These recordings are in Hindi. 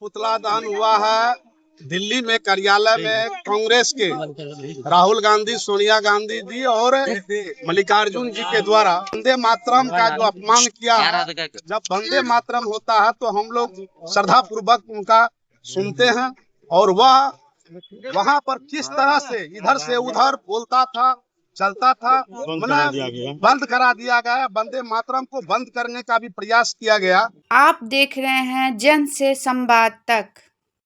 पुतला दहन हुआ है दिल्ली में कार्यालय में कांग्रेस के राहुल गांधी, सोनिया गांधी जी और मल्लिकार्जुन जी के द्वारा वंदे मातरम का जो अपमान किया है। जब वंदे मातरम होता है तो हम लोग श्रद्धा पूर्वक उनका सुनते हैं और वह वहाँ पर किस तरह से इधर से उधर बोलता था, चलता था, बंद करा दिया गया। वंदे मातरम को बंद करने का भी प्रयास किया गया। आप देख रहे हैं जन से संवाद तक।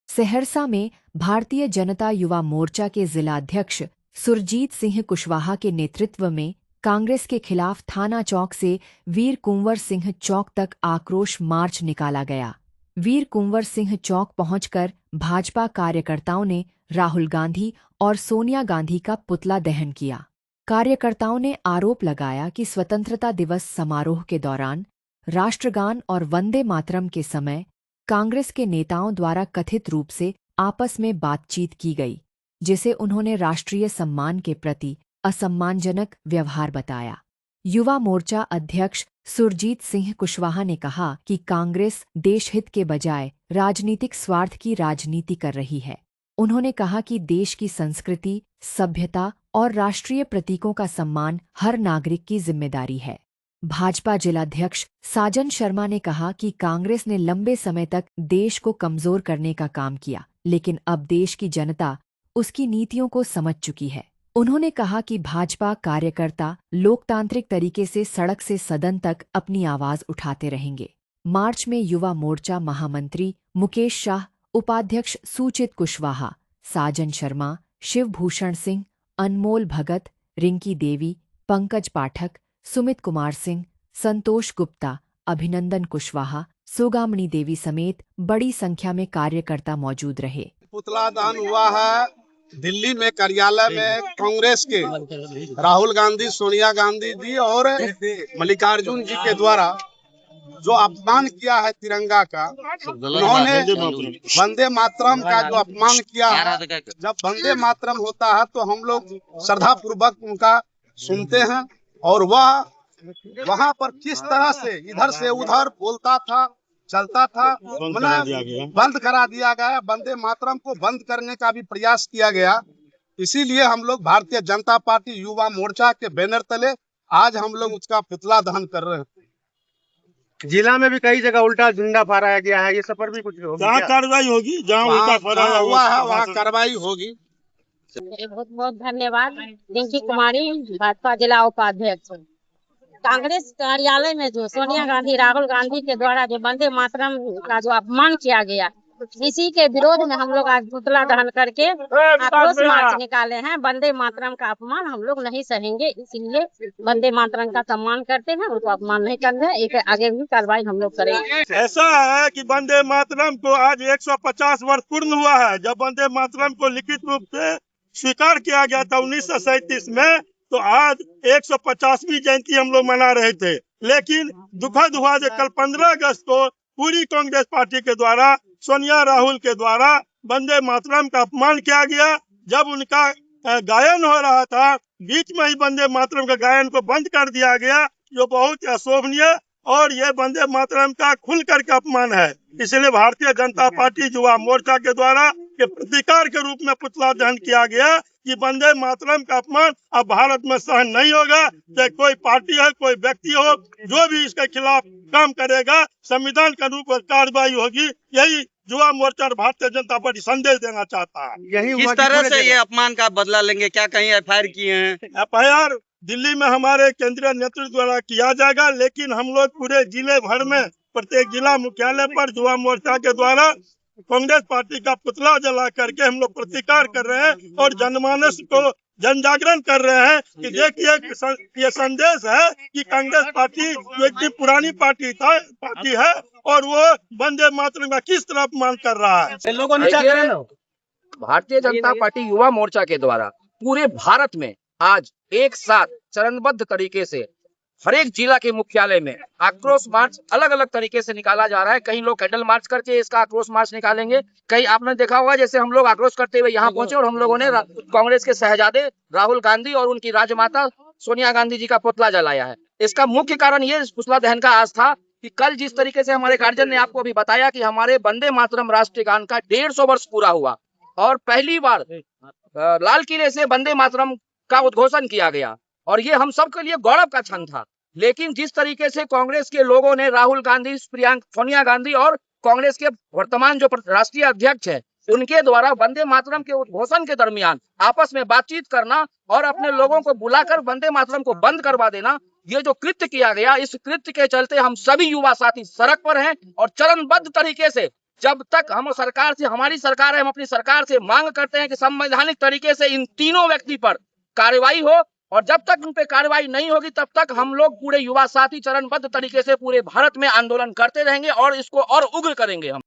सहरसा में भारतीय जनता युवा मोर्चा के जिलाध्यक्ष सुरजीत सिंह कुशवाहा के नेतृत्व में कांग्रेस के खिलाफ थाना चौक से वीर कुंवर सिंह चौक तक आक्रोश मार्च निकाला गया। वीर कुंवर सिंह चौक पहुंचकर भाजपा कार्यकर्ताओं ने राहुल गांधी और सोनिया गांधी का पुतला दहन किया। कार्यकर्ताओं ने आरोप लगाया कि स्वतंत्रता दिवस समारोह के दौरान राष्ट्रगान और वंदे मातरम के समय कांग्रेस के नेताओं द्वारा कथित रूप से आपस में बातचीत की गई, जिसे उन्होंने राष्ट्रीय सम्मान के प्रति असम्मानजनक व्यवहार बताया। युवा मोर्चा अध्यक्ष सुरजीत सिंह कुशवाहा ने कहा कि कांग्रेस देशहित के बजाय राजनीतिक स्वार्थ की राजनीति कर रही है। उन्होंने कहा कि देश की संस्कृति, सभ्यता और राष्ट्रीय प्रतीकों का सम्मान हर नागरिक की जिम्मेदारी है। भाजपा जिलाध्यक्ष साजन शर्मा ने कहा कि कांग्रेस ने लंबे समय तक देश को कमजोर करने का काम किया, लेकिन अब देश की जनता उसकी नीतियों को समझ चुकी है। उन्होंने कहा कि भाजपा कार्यकर्ता लोकतांत्रिक तरीके से सड़क से सदन तक अपनी आवाज उठाते रहेंगे। मार्च में युवा मोर्चा महामंत्री मुकेश शाह, उपाध्यक्ष सुचित कुशवाहा, साजन शर्मा, शिवभूषण सिंह, अनमोल भगत, रिंकी देवी, पंकज पाठक, सुमित कुमार सिंह, संतोष गुप्ता, अभिनंदन कुशवाहा, सुगामणी देवी समेत बड़ी संख्या में कार्यकर्ता मौजूद रहे। पुतला दहन हुआ है दिल्ली में कार्यालय में कांग्रेस के राहुल गांधी, सोनिया गांधी जी और मल्लिकार्जुन जी के द्वारा जो अपमान किया है तिरंगा का। उन्होंने वंदे मातरम का जो अपमान किया है। जब वंदे मातरम होता है तो हम लोग श्रद्धा पूर्वक उनका सुनते हैं और वह वहाँ पर किस तरह से इधर से उधर बोलता था, चलता था, बंद करा दिया गया। वंदे मातरम को बंद करने का भी प्रयास किया गया। इसीलिए हम लोग भारतीय जनता पार्टी युवा मोर्चा के बैनर तले आज हम लोग उसका पुतला दहन कर रहे हैं। जिला में भी कई जगह उल्टा झंडा फहराया गया है, ये सब पर भी कुछ जहाँ कार्रवाई होगी, जहाँ उल्टा फहराया हुआ है वहाँ कार्रवाई होगी। बहुत बहुत धन्यवाद। रिंकी कुमारी, भाजपा जिला उपाध्यक्ष। कांग्रेस कार्यालय में जो सोनिया गांधी, राहुल गांधी के द्वारा जो वंदे मातरम का जो अपमान किया गया, इसी के विरोध में हम लोग आज पुतला दहन करके आक्रोश मार्च निकाले हैं। वंदे मातरम का अपमान हम लोग नहीं सहेंगे, इसलिए वंदे मातरम का सम्मान करते हैं, उनको अपमान नहीं करते हैं। एक आगे भी कार्रवाई हम लोग करेंगे। ऐसा है कि वंदे मातरम को आज 150 वर्ष पूर्ण हुआ है। जब वंदे मातरम को लिखित रूप से स्वीकार किया गया था 1937 में, तो आज 150वीं जयंती हम लोग मना रहे थे। लेकिन दुखद हुआ जो कल 15 अगस्त को पूरी कांग्रेस पार्टी के द्वारा, सोनिया राहुल के द्वारा वंदे मातरम का अपमान किया गया। जब उनका गायन हो रहा था, बीच में ही वंदे मातरम का गायन को बंद कर दिया गया, जो बहुत अशोभनीय और ये वंदे मातरम का खुल करके अपमान है। इसलिए भारतीय जनता पार्टी युवा मोर्चा के द्वारा के प्रतिकार के रूप में पुतला दहन किया गया कि वंदे मातरम का अपमान अब भारत में सहन नहीं होगा। चाहे कोई पार्टी है, कोई व्यक्ति हो, जो भी इसके खिलाफ काम करेगा, संविधान के रूप में कार्रवाई होगी। यही युवा मोर्चा और भारतीय जनता पार्टी संदेश देना चाहता है। यही किस तरह से ये अपमान का बदला लेंगे? क्या कहीं FIR किए हैं? FIR दिल्ली में हमारे केंद्रीय नेतृत्व द्वारा किया जाएगा, लेकिन हम लोग पूरे जिले भर में प्रत्येक जिला मुख्यालय पर युवा मोर्चा के द्वारा कांग्रेस पार्टी का पुतला जला करके हम लोग प्रतिकार कर रहे हैं और जनमानस को जन जागरण कर रहे हैं कि देखिए ये संदेश है कि कांग्रेस पार्टी जो एक पुरानी पार्टी है और वो वंदे मातरम का किस तरह अपमान कर रहा है। लोगों ने भारतीय जनता पार्टी युवा मोर्चा के द्वारा पूरे भारत में आज एक साथ चरणबद्ध तरीके से हर एक जिला के मुख्यालय में आक्रोश मार्च अलग अलग तरीके से निकाला जा रहा है। कई लोग कैंडल मार्च करके इसका आक्रोश मार्च निकालेंगे। कई आपने देखा होगा जैसे हम लोग आक्रोश करते हुए यहाँ पहुंचे और हम लोगों ने कांग्रेस के शहजादे राहुल गांधी और उनकी राजमाता सोनिया गांधी जी का पुतला जलाया है। इसका मुख्य कारण ये पुतला दहन का आज था कि कल जिस तरीके से हमारे गार्जियन ने आपको अभी बताया कि हमारे वंदे मातरम राष्ट्रीय गान का 150 वर्ष पूरा हुआ और पहली बार लाल किले से वंदे मातरम का उद्घोषण किया गया और ये हम सबके लिए गौरव का क्षण था। लेकिन जिस तरीके से कांग्रेस के लोगों ने राहुल गांधी, सोनिया गांधी और कांग्रेस के वर्तमान जो राष्ट्रीय अध्यक्ष है उनके द्वारा वंदे मातरम के उद्घोषण के दरमियान आपस में बातचीत करना और अपने लोगों को बुलाकर वंदे मातरम को बंद करवा देना, ये जो कृत्य किया गया, इस कृत्य के चलते हम सभी युवा साथी सड़क पर हैं और चरणबद्ध तरीके से जब तक हम सरकार से, हमारी सरकार है, हम अपनी सरकार से मांग करते हैं कि संवैधानिक तरीके से इन तीनों व्यक्ति पर कार्रवाई हो और जब तक उन पे कार्रवाई नहीं होगी तब तक हम लोग पूरे युवा साथी चरणबद्ध तरीके से पूरे भारत में आंदोलन करते रहेंगे और इसको और उग्र करेंगे हम।